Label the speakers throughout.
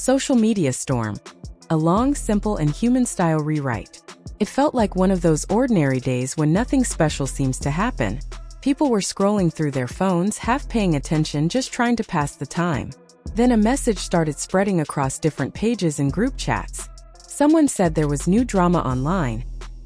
Speaker 1: Social media storm. A long, simple, and human-style rewrite. It felt like one of those ordinary days when nothing special seems to happen. People were scrolling through their phones, half paying attention, just trying to pass the time. Then a message started spreading across different pages and group chats. Someone said there was new drama online,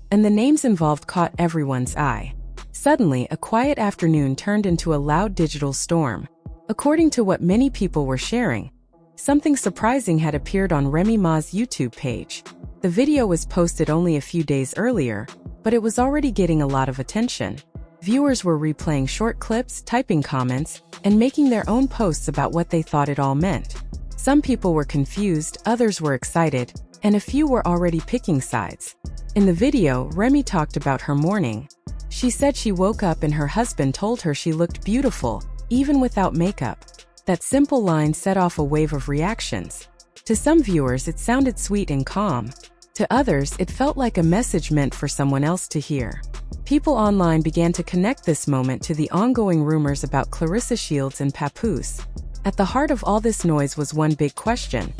Speaker 1: and the names involved caught everyone's eye. Suddenly, a quiet afternoon turned into a loud digital storm. According to what many people were sharing, something surprising had appeared on Remy Ma's YouTube page. The video was posted only a few days earlier, but it was already getting a lot of attention. Viewers were replaying short clips, typing comments, and making their own posts about what they thought it all meant. Some people were confused, others were excited, and a few were already picking sides. In the video, Remy talked about her morning. She said she woke up and her husband told her she looked beautiful, even without makeup. That simple line set off a wave of reactions. To some viewers, it sounded sweet and calm. To others, it felt like a message meant for someone else to hear. People online began to connect this moment to the ongoing rumors about Claressa Shields and Papoose. At the heart of all this noise was one big question.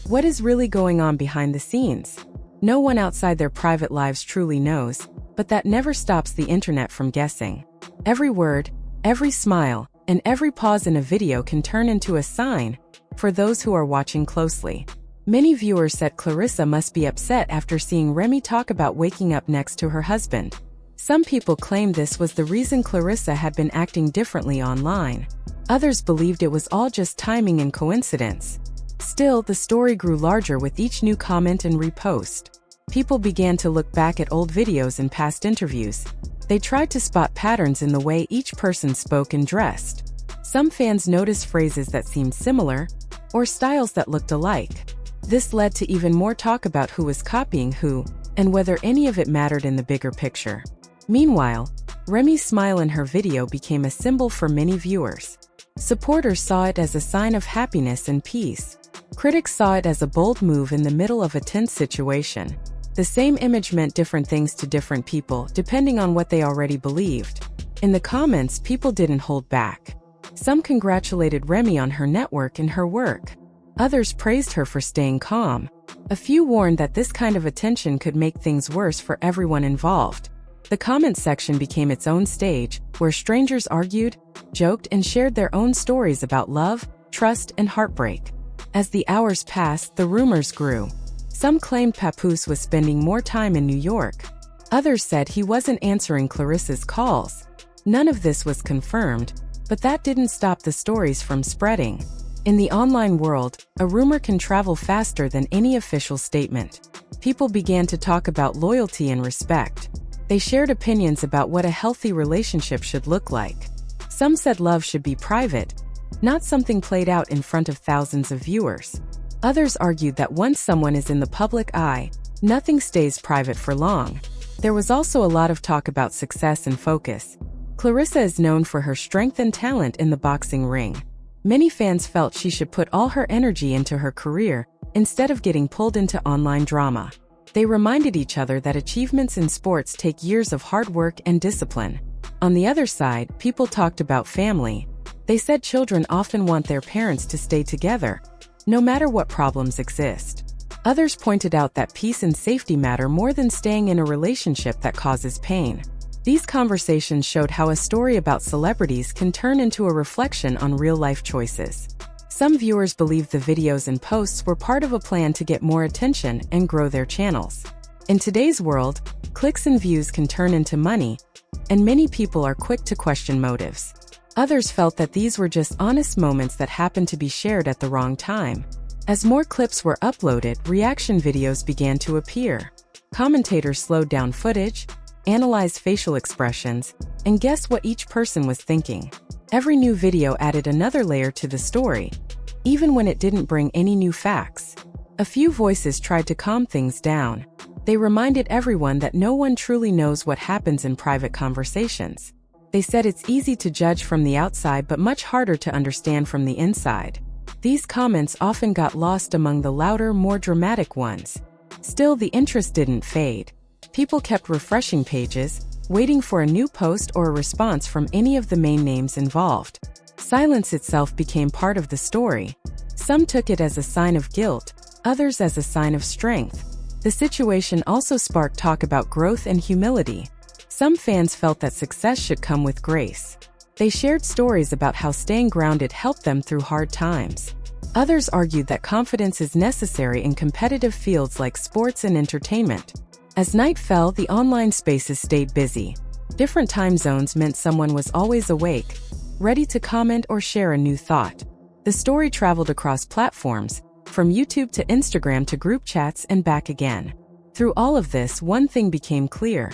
Speaker 1: What is really going on behind the scenes? No one outside their private lives truly knows, but that never stops the internet from guessing. Every word, every smile, and every pause in a video can turn into a sign for those who are watching closely. Many viewers said Claressa must be upset after seeing Remy talk about waking up next to her husband. Some people claimed this was the reason Claressa had been acting differently online. Others believed it was all just timing and coincidence. Still, the story grew larger with each new comment and repost. People began to look back at old videos and past interviews. They tried to spot patterns in the way each person spoke and dressed. Some fans noticed phrases that seemed similar, or styles that looked alike. This led to even more talk about who was copying who, and whether any of it mattered in the bigger picture. Meanwhile, Remy's smile in her video became a symbol for many viewers. Supporters saw it as a sign of happiness and peace. Critics saw it as a bold move in the middle of a tense situation. The same image meant different things to different people, depending on what they already believed. In the comments, people didn't hold back. Some congratulated Remy on her network and her work. Others praised her for staying calm. A few warned that this kind of attention could make things worse for everyone involved. The comment section became its own stage, where strangers argued, joked, and shared their own stories about love, trust, and heartbreak. As the hours passed, the rumors grew. Some claimed Papoose was spending more time in New York. Others said he wasn't answering Claressa's calls. None of this was confirmed, but that didn't stop the stories from spreading. In the online world, a rumor can travel faster than any official statement. People began to talk about loyalty and respect. They shared opinions about what a healthy relationship should look like. Some said love should be private, not something played out in front of thousands of viewers. Others argued that once someone is in the public eye, nothing stays private for long. There was also a lot of talk about success and focus. Claressa is known for her strength and talent in the boxing ring. Many fans felt she should put all her energy into her career, instead of getting pulled into online drama. They reminded each other that achievements in sports take years of hard work and discipline. On the other side, people talked about family. They said children often want their parents to stay together, no matter what problems exist. Others pointed out that peace and safety matter more than staying in a relationship that causes pain. These conversations showed how a story about celebrities can turn into a reflection on real-life choices. Some viewers believed the videos and posts were part of a plan to get more attention and grow their channels. In today's world, clicks and views can turn into money, and many people are quick to question motives. Others felt that these were just honest moments that happened to be shared at the wrong time. As more clips were uploaded, reaction videos began to appear. Commentators slowed down footage, analyzed facial expressions, and guessed what each person was thinking. Every new video added another layer to the story, even when it didn't bring any new facts. A few voices tried to calm things down. They reminded everyone that no one truly knows what happens in private conversations. They said it's easy to judge from the outside but much harder to understand from the inside. These comments often got lost among the louder, more dramatic ones. Still, the interest didn't fade. People kept refreshing pages, waiting for a new post or a response from any of the main names involved. Silence itself became part of the story. Some took it as a sign of guilt, others as a sign of strength. The situation also sparked talk about growth and humility. Some fans felt that success should come with grace. They shared stories about how staying grounded helped them through hard times. Others argued that confidence is necessary in competitive fields like sports and entertainment. As night fell, the online spaces stayed busy. Different time zones meant someone was always awake, ready to comment or share a new thought. The story traveled across platforms, from YouTube to Instagram to group chats and back again. Through all of this, one thing became clear.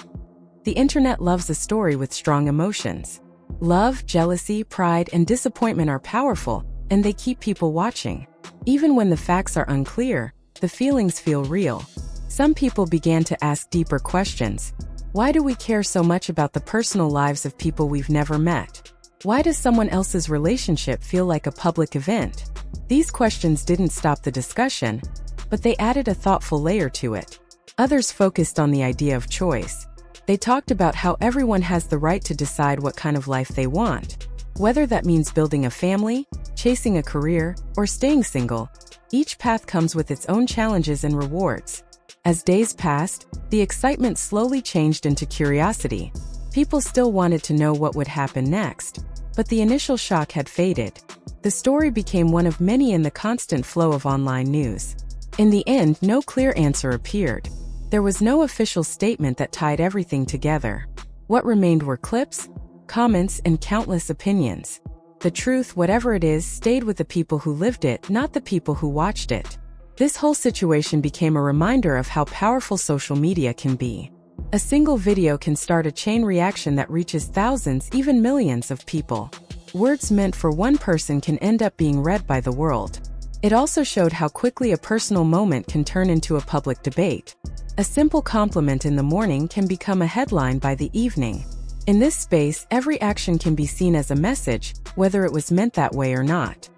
Speaker 1: The internet loves a story with strong emotions. Love, jealousy, pride, and disappointment are powerful, and they keep people watching. Even when the facts are unclear, the feelings feel real. Some people began to ask deeper questions. Why do we care so much about the personal lives of people we've never met? Why does someone else's relationship feel like a public event? These questions didn't stop the discussion, but they added a thoughtful layer to it. Others focused on the idea of choice. They talked about how everyone has the right to decide what kind of life they want. Whether that means building a family, chasing a career, or staying single, each path comes with its own challenges and rewards. As days passed, the excitement slowly changed into curiosity. People still wanted to know what would happen next, but the initial shock had faded. The story became one of many in the constant flow of online news. In the end, no clear answer appeared. There was no official statement that tied everything together. What remained were clips, comments, and countless opinions. The truth, whatever it is, stayed with the people who lived it, not the people who watched it. This whole situation became a reminder of how powerful social media can be. A single video can start a chain reaction that reaches thousands, even millions of people. Words meant for one person can end up being read by the world. It also showed how quickly a personal moment can turn into a public debate. A simple compliment in the morning can become a headline by the evening. In this space, every action can be seen as a message, whether it was meant that way or not.